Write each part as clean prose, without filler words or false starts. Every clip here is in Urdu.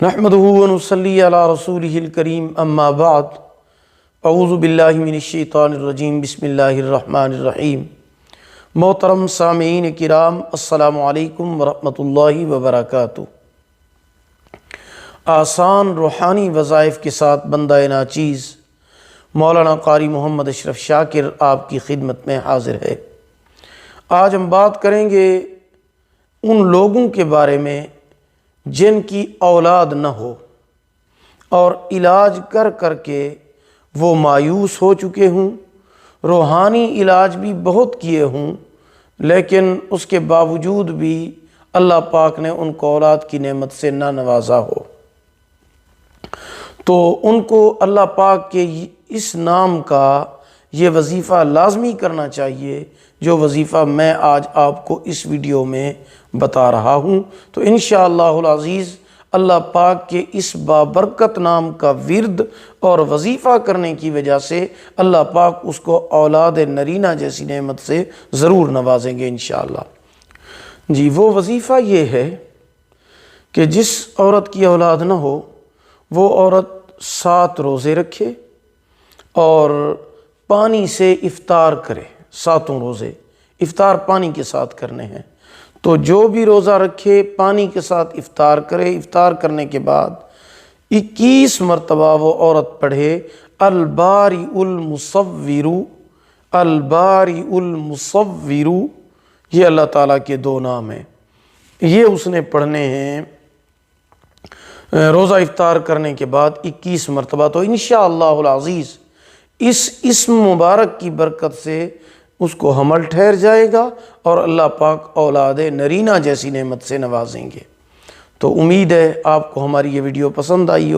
نحمدہ ونصلی علی رسولہ الکریم اما بعد اعوذ باللہ من الشیطان الرجیم بسم اللہ الرحمن الرحیم۔ محترم سامعین کرام، السلام علیکم ورحمۃ اللہ وبرکاتہ۔ آسان روحانی وظائف کے ساتھ بندہ ناچیز مولانا قاری محمد اشرف شاکر آپ کی خدمت میں حاضر ہے۔ آج ہم بات کریں گے ان لوگوں کے بارے میں جن کی اولاد نہ ہو اور علاج کر کر کے وہ مایوس ہو چکے ہوں، روحانی علاج بھی بہت کیے ہوں، لیکن اس کے باوجود بھی اللہ پاک نے ان کو اولاد کی نعمت سے نہ نوازا ہو، تو ان کو اللہ پاک کے اس نام کا یہ وظیفہ لازمی کرنا چاہیے جو وظیفہ میں آج آپ کو اس ویڈیو میں بتا رہا ہوں۔ تو انشاءاللہ العزیز اللہ پاک کے اس بابرکت نام کا ورد اور وظیفہ کرنے کی وجہ سے اللہ پاک اس کو اولاد نرینہ جیسی نعمت سے ضرور نوازیں گے انشاءاللہ۔ جی، وہ وظیفہ یہ ہے کہ جس عورت کی اولاد نہ ہو وہ عورت 7 روزے رکھے اور پانی سے افطار کرے۔ 7 روزے افطار پانی کے ساتھ کرنے ہیں، تو جو بھی روزہ رکھے پانی کے ساتھ افطار کرے۔ افطار کرنے کے بعد 21 مرتبہ وہ عورت پڑھے الباری المصور، الباری المصور، یہ اللہ تعالیٰ کے 2 نام ہیں، یہ اس نے پڑھنے ہیں روزہ افطار کرنے کے بعد 21 مرتبہ۔ تو انشاءاللہ العزیز اس اسم مبارک کی برکت سے اس کو حمل ٹھہر جائے گا اور اللہ پاک اولاد نرینہ جیسی نعمت سے نوازیں گے۔ تو امید ہے آپ کو ہماری یہ ویڈیو پسند آئی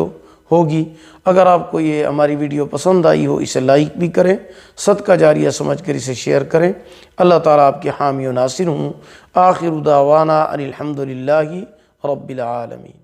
ہوگی۔ اگر آپ کو یہ ہماری ویڈیو پسند آئی ہو اسے لائک بھی کریں، صدقہ جاریہ سمجھ کر اسے شیئر کریں۔ اللہ تعالیٰ آپ کے حامی و ناصر ہوں۔ آخر دعوانا ان الحمد للہ رب العالمین۔